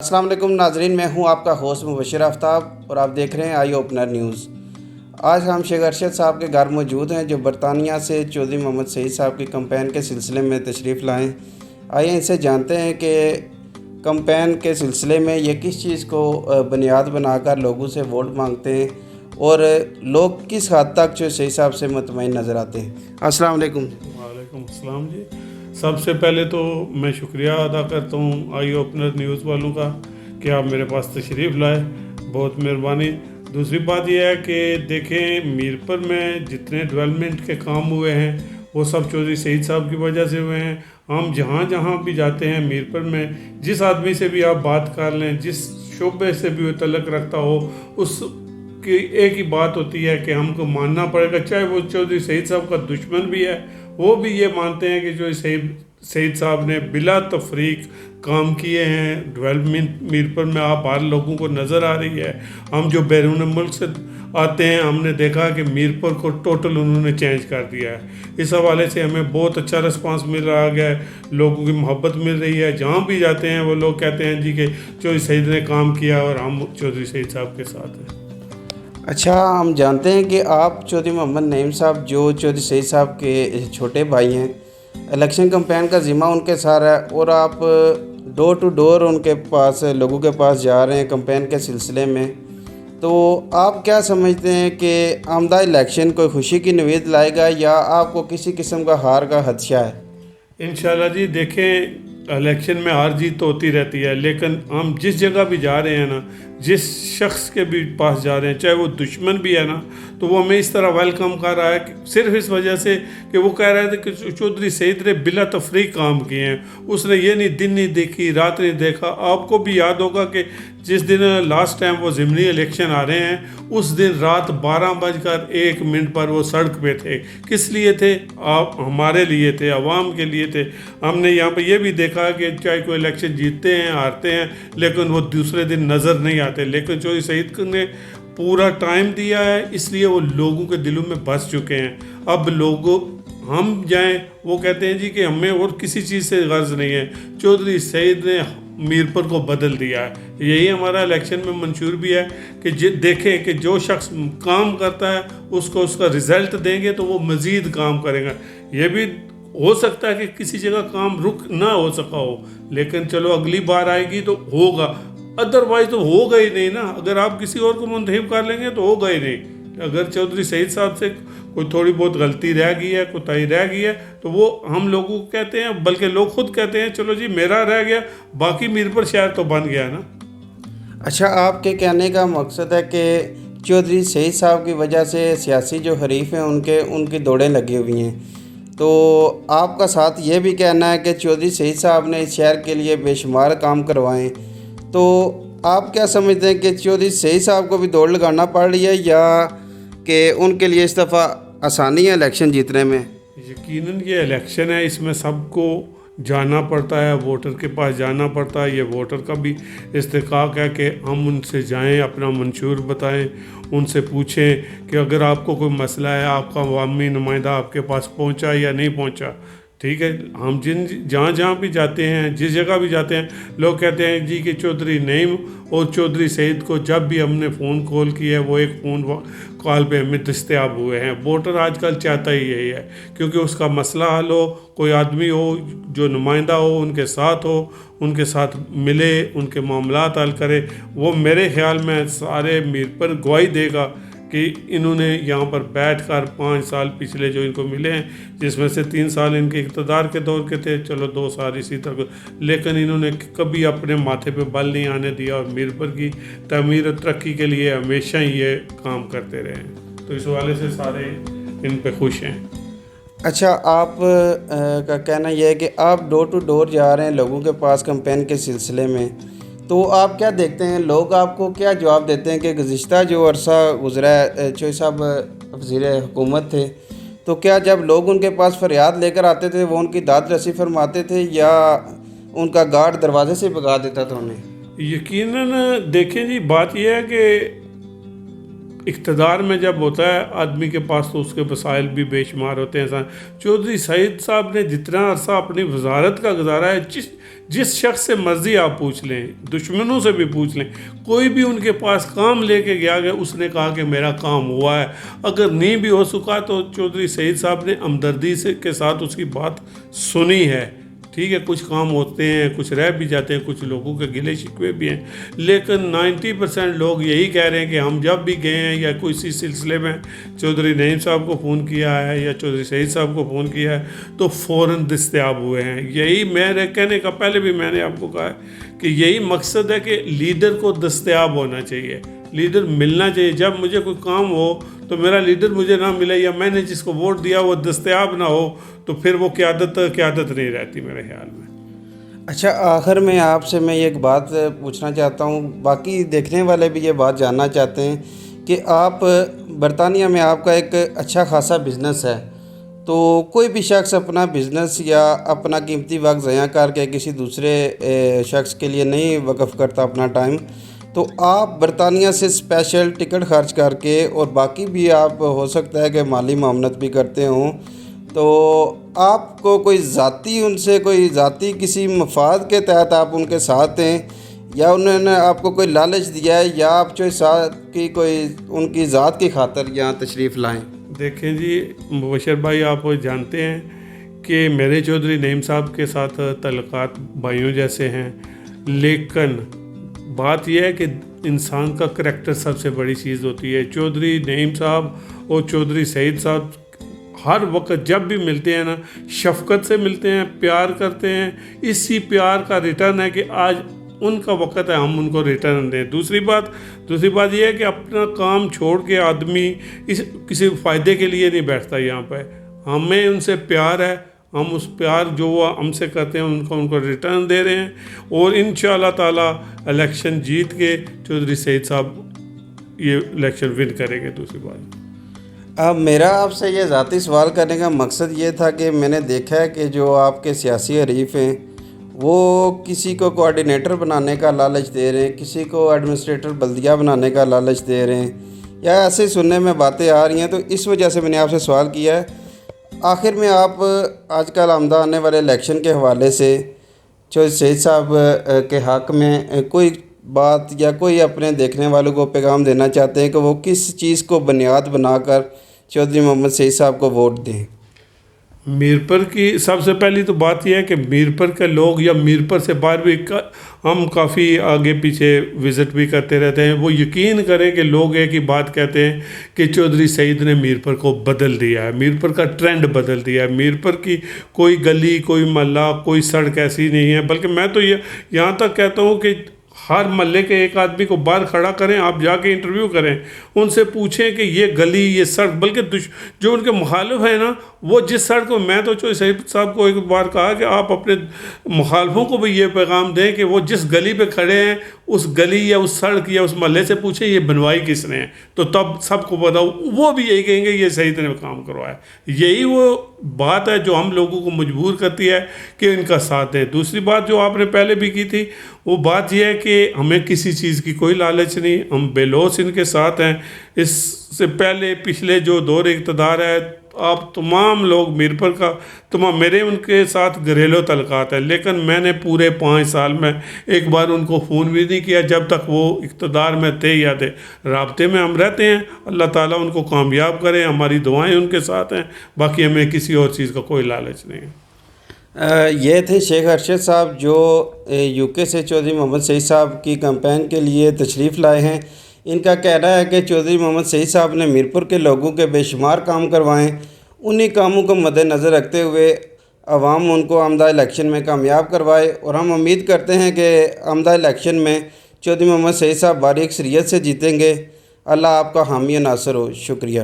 السلام علیکم ناظرین، میں ہوں آپ کا ہوسٹ مبشر آفتاب اور آپ دیکھ رہے ہیں آئی اوپنر نیوز۔ آج ہم شیخ ارشد صاحب کے گھر موجود ہیں جو برطانیہ سے چودھری محمد سعید صاحب کی کمپین کے سلسلے میں تشریف لائیں۔ آئیے ان سے جانتے ہیں کہ کمپین کے سلسلے میں یہ کس چیز کو بنیاد بنا کر لوگوں سے ووٹ مانگتے ہیں اور لوگ کس حد تک جو سعید صاحب سے مطمئن نظر آتے ہیں۔ السلام علیکم۔ وعلیکم السلام جی۔ سب سے پہلے تو میں شکریہ ادا کرتا ہوں آئی اوپنر نیوز والوں کا کہ آپ میرے پاس تشریف لائے، بہت مہربانی۔ دوسری بات یہ ہے کہ دیکھیں میرپور میں جتنے ڈیولپمنٹ کے کام ہوئے ہیں وہ سب چودھری سعید صاحب کی وجہ سے ہوئے ہیں۔ ہم جہاں بھی جاتے ہیں میرپور میں جس آدمی سے بھی آپ بات کر لیں، جس شعبے سے بھی وہ تعلق رکھتا ہو، اس کی ایک ہی بات ہوتی ہے کہ ہم کو ماننا پڑے گا، چاہے وہ چودھری سعید صاحب کا دشمن بھی ہے، وہ بھی یہ مانتے ہیں کہ جو سعید صاحب نے بلا تفریق کام کیے ہیں ڈیولپمنٹ میرپور میں آپ ہر لوگوں کو نظر آ رہی ہے۔ ہم جو بیرون ملک سے آتے ہیں ہم نے دیکھا کہ میرپور کو ٹوٹل انہوں نے چینج کر دیا ہے۔ اس حوالے سے ہمیں بہت اچھا رسپانس مل رہا ہے، لوگوں کی محبت مل رہی ہے۔ جہاں بھی جاتے ہیں وہ لوگ کہتے ہیں جی کہ چودھری سعید نے کام کیا اور ہم چودھری سعید صاحب کے ساتھ ہیں۔ اچھا، ہم جانتے ہیں کہ آپ چودھری محمد نعیم صاحب جو چودھری سعید صاحب کے چھوٹے بھائی ہیں، الیکشن کمپین کا ذمہ ان کے ساتھ ہے اور آپ ڈور ٹو ڈور ان کے پاس لوگوں کے پاس جا رہے ہیں کمپین کے سلسلے میں، تو آپ کیا سمجھتے ہیں کہ آمدہ الیکشن کوئی خوشی کی نوید لائے گا یا آپ کو کسی قسم کا ہار کا خدشہ ہے؟ انشاءاللہ جی، دیکھیں الیکشن میں ہار جیت تو ہوتی رہتی ہے، لیکن ہم جس جگہ بھی جا رہے ہیں نا، جس شخص کے بھی پاس جا رہے ہیں چاہے وہ دشمن بھی ہے نا، تو وہ ہمیں اس طرح ویلکم کر رہا ہے صرف اس وجہ سے کہ وہ کہہ رہے تھے کہ چودھری سعید نے بلا تفریق کام کیے ہیں، اس نے یہ نہیں دن نہیں دیکھی رات نہیں دیکھا۔ آپ کو بھی یاد ہوگا کہ جس دن لاسٹ ٹائم وہ ضمنی الیکشن آ رہے ہیں اس دن رات 12:01 پر وہ سڑک پہ تھے۔ کس لیے تھے؟ آپ ہمارے لیے تھے، عوام کے لیے تھے۔ ہم نے یہاں پہ یہ بھی دیکھا کہ چاہے کوئی الیکشن جیتتے ہیں ہارتے ہیں لیکن وہ دوسرے دن نظر نہیں آتے، لیکن چودھری سعید نے پورا ٹائم دیا ہے، اس لیے وہ لوگوں کے دلوں میں بس چکے ہیں۔ اب لوگوں ہم جائیں وہ کہتے ہیں جی کہ ہمیں اور کسی چیز سے غرض نہیں ہے، چودھری سعید نے میرپور کو بدل دیا ہے۔ یہی ہمارا الیکشن میں منشور بھی ہے کہ دیکھیں کہ جو شخص کام کرتا ہے اس کو اس کا رزلٹ دیں گے تو وہ مزید کام کرے گا۔ یہ بھی ہو سکتا ہے کہ کسی جگہ کام رک نہ ہو سکا ہو، لیکن چلو اگلی بار آئے گی تو ہوگا، ادروائز تو ہوگا ہی نہیں نا۔ اگر آپ کسی اور کو منتخب کر لیں گے تو ہوگا ہی نہیں۔ اگر چودھری سعید صاحب سے کوئی تھوڑی بہت غلطی رہ گئی ہے، کوتاہی رہ گئی ہے تو وہ ہم لوگوں کو کہتے ہیں، بلکہ لوگ خود کہتے ہیں چلو جی میرا رہ گیا، باقی میرپور شہر تو بن گیا نا۔ اچھا، آپ کے کہنے کا مقصد ہے کہ چودھری سعید صاحب کی وجہ سے سیاسی جو حریف ہیں ان کی دوڑیں لگی ہوئی ہیں، تو آپ کا ساتھ یہ بھی کہنا ہے کہ چودھری سعید صاحب نے اس شہر کے لیے بے شمار کام کروائے، تو آپ کیا سمجھتے ہیں کہ چودھری سعید صاحب کو بھی دوڑ لگانا پڑ رہی ہے یا کہ ان کے لیے اس دفعہ آسانی ہے الیکشن جیتنے میں؟ یقیناً یہ الیکشن ہے، اس میں سب کو جانا پڑتا ہے، ووٹر کے پاس جانا پڑتا ہے۔ یہ ووٹر کا بھی استحقاق ہے کہ ہم ان سے جائیں، اپنا منشور بتائیں، ان سے پوچھیں کہ اگر آپ کو کوئی مسئلہ ہے آپ کا عوامی نمائندہ آپ کے پاس پہنچا یا نہیں پہنچا۔ ٹھیک ہے، ہم جہاں بھی جاتے ہیں، جس جگہ بھی جاتے ہیں، لوگ کہتے ہیں جی کہ چودھری نعیم اور چودھری سعید کو جب بھی ہم نے فون کال کیا ہے وہ ایک فون کال پہ ہمیں دستیاب ہوئے ہیں۔ ووٹر آج کل چاہتا ہی یہی ہے کیونکہ اس کا مسئلہ حل ہو، کوئی آدمی ہو جو نمائندہ ہو ان کے ساتھ ہو، ان کے ساتھ ملے، ان کے معاملات حل کرے۔ وہ میرے خیال میں سارے میرپور گواہی دے گا کہ انہوں نے یہاں پر بیٹھ کر 5 سال پچھلے جو ان کو ملے ہیں، جس میں سے 3 سال ان کے اقتدار کے دور کے تھے، چلو 2 سال اسی طرح، لیکن انہوں نے کبھی اپنے ماتھے پہ بل نہیں آنے دیا اور میرپور کی تعمیر و ترقی کے لیے ہمیشہ ہی یہ کام کرتے رہے ہیں۔ تو اس حوالے سے سارے ان پہ خوش ہیں۔ اچھا، آپ کا کہنا یہ ہے کہ آپ ڈور ٹو ڈور جا رہے ہیں لوگوں کے پاس کمپین کے سلسلے میں، تو آپ کیا دیکھتے ہیں لوگ آپ کو کیا جواب دیتے ہیں کہ گزشتہ جو عرصہ گزرا ہے چودھری صاحب وزیر حکومت تھے، تو کیا جب لوگ ان کے پاس فریاد لے کر آتے تھے وہ ان کی داد رسی فرماتے تھے یا ان کا گارڈ دروازے سے بھگا دیتا تھا انہیں؟ یقیناً دیکھیں جی، بات یہ ہے کہ اقتدار میں جب ہوتا ہے آدمی کے پاس تو اس کے وسائل بھی بے شمار ہوتے ہیں. چودھری سعید صاحب نے جتنا عرصہ اپنی وزارت کا گزارا ہے، جس شخص سے مرضی آپ پوچھ لیں، دشمنوں سے بھی پوچھ لیں، کوئی بھی ان کے پاس کام لے کے گیا کہ اس نے کہا کہ میرا کام ہوا ہے. اگر نہیں بھی ہو سکا تو چودھری سعید صاحب نے ہمدردی کے ساتھ اس کی بات سنی ہے. ٹھیک ہے، کچھ کام ہوتے ہیں، کچھ رہ بھی جاتے ہیں، کچھ لوگوں کے گلے شکوے بھی ہیں، لیکن 90% لوگ یہی کہہ رہے ہیں کہ ہم جب بھی گئے ہیں یا کسی سلسلے میں چودھری نعیم صاحب کو فون کیا ہے یا چودھری سعید صاحب کو فون کیا ہے تو فوراً دستیاب ہوئے ہیں. یہی میرے کہنے کا پہلے بھی میں نے آپ کو کہا ہے کہ یہی مقصد ہے کہ لیڈر کو دستیاب ہونا چاہیے، لیڈر ملنا چاہیے. جب مجھے کوئی کام ہو تو میرا لیڈر مجھے نہ ملے یا میں نے جس کو ووٹ دیا وہ دستیاب نہ ہو تو پھر وہ قیادت نہیں رہتی میرے خیال میں. اچھا، آخر میں آپ سے میں ایک بات پوچھنا چاہتا ہوں، باقی دیکھنے والے بھی یہ بات جاننا چاہتے ہیں کہ آپ برطانیہ میں آپ کا ایک اچھا خاصا بزنس ہے، تو کوئی بھی شخص اپنا بزنس یا اپنا قیمتی وقت ضائع کر کے کسی دوسرے شخص کے لیے نہیں وقف کرتا اپنا ٹائم، تو آپ برطانیہ سے اسپیشل ٹکٹ خرچ کر کے اور باقی بھی آپ ہو سکتا ہے کہ مالی معاونت بھی کرتے ہوں، تو آپ کو کوئی ذاتی ان سے کوئی ذاتی کسی مفاد کے تحت آپ ان کے ساتھ ہیں یا انہوں نے آپ کو کوئی لالچ دیا ہے یا آپ جو ساتھ کی کوئی ان کی ذات کی خاطر یہاں تشریف لائیں؟ دیکھیں جی مبشر بھائی، آپ جانتے ہیں کہ میرے چودھری نعیم صاحب کے ساتھ تعلقات بھائیوں جیسے ہیں، لیکن بات یہ ہے کہ انسان کا کریکٹر سب سے بڑی چیز ہوتی ہے. چودھری نعیم صاحب اور چودھری سعید صاحب ہر وقت جب بھی ملتے ہیں نا، شفقت سے ملتے ہیں، پیار کرتے ہیں. اسی پیار کا ریٹرن ہے کہ آج ان کا وقت ہے ہم ان کو ریٹرن دیں. دوسری بات یہ ہے کہ اپنا کام چھوڑ کے آدمی کسی فائدے کے لیے نہیں بیٹھتا. یہاں پہ ہمیں ان سے پیار ہے، ہم اس پیار جو وہ ہم سے کرتے ہیں ان کو ریٹرن دے رہے ہیں، اور انشاءاللہ تعالی الیکشن جیت کے چودھری سعید صاحب یہ الیکشن ون کریں گے. دوسری بات، اب میرا آپ سے یہ ذاتی سوال کرنے کا مقصد یہ تھا کہ میں نے دیکھا ہے کہ جو آپ کے سیاسی حریف ہیں وہ کسی کو کوآرڈینیٹر بنانے کا لالچ دے رہے ہیں، کسی کو ایڈمنسٹریٹر بلدیہ بنانے کا لالچ دے رہے ہیں، یا ایسے سننے میں باتیں آ رہی ہیں. تو اس وجہ سے میں نے آپ سے سوال کیا ہے. آخر میں آپ آج کل آمدہ آنے والے الیکشن کے حوالے سے چودھری سعید صاحب کے حق میں کوئی بات یا کوئی اپنے دیکھنے والوں کو پیغام دینا چاہتے ہیں کہ وہ کس چیز کو بنیاد بنا کر چودھری محمد سعید صاحب کو ووٹ دیں؟ میرپر کی سب سے پہلی تو بات یہ ہے کہ میرپر کے لوگ یا میرپر سے باہر بھی ہم کافی آگے پیچھے وزٹ بھی کرتے رہتے ہیں، وہ یقین کریں کہ لوگ ایک ہی بات کہتے ہیں کہ چودھری سعید نے میرپر کو بدل دیا ہے، میرپر کا ٹرینڈ بدل دیا ہے. میرپر کی کوئی گلی، کوئی محلہ، کوئی سڑک ایسی نہیں ہے، بلکہ میں تو یہاں تک کہتا ہوں کہ ہر محلے کے ایک آدمی کو باہر کھڑا کریں، آپ جا کے انٹرویو کریں، ان سے پوچھیں کہ یہ گلی، یہ سڑک، بلکہ جو ان کے مخالف ہیں نا، وہ جس سڑک کو میں تو چودھری سعید صاحب کو ایک بار کہا کہ آپ اپنے مخالفوں کو بھی یہ پیغام دیں کہ وہ جس گلی پہ کھڑے ہیں اس گلی یا اس سڑک یا اس محلے سے پوچھیں یہ بنوائی کس نے ہے، تو تب سب کو بتاؤ، وہ بھی یہی کہیں گے یہ سعید نے کام کروایا. یہی وہ بات ہے جو ہم لوگوں کو مجبور کرتی ہے کہ ان کا ساتھ دیں. دوسری بات جو آپ نے پہلے بھی کی تھی، وہ بات یہ ہے کہ ہمیں کسی چیز کی کوئی لالچ نہیں، ہم بے لوث ان کے ساتھ ہیں. اس سے پہلے پچھلے جو دور اقتدار ہے، آپ تمام لوگ میرپر کا میرے ان کے ساتھ گھریلو تعلقات ہیں، لیکن میں نے پورے 5 سال میں ایک بار ان کو فون بھی نہیں کیا جب تک وہ اقتدار میں تھے یا تھے. رابطے میں ہم رہتے ہیں، اللہ تعالیٰ ان کو کامیاب کریں، ہماری دعائیں ان کے ساتھ ہیں، باقی ہمیں کسی اور چیز کا کوئی لالچ نہیں ہے. یہ تھے شیخ ارشد صاحب جو یو کے سے چودھری محمد سعید صاحب کی کمپین کے لیے تشریف لائے ہیں. ان کا کہنا ہے کہ چودھری محمد سعید صاحب نے میرپور کے لوگوں کے بے شمار کام کروائیں، انہی کاموں کو مد نظر رکھتے ہوئے عوام ان کو آمدہ الیکشن میں کامیاب کروائے، اور ہم امید کرتے ہیں کہ آمدہ الیکشن میں چودھری محمد سعید صاحب بھاری اکثریت سے جیتیں گے. اللہ آپ کا حامی و ناصر ہو. شکریہ.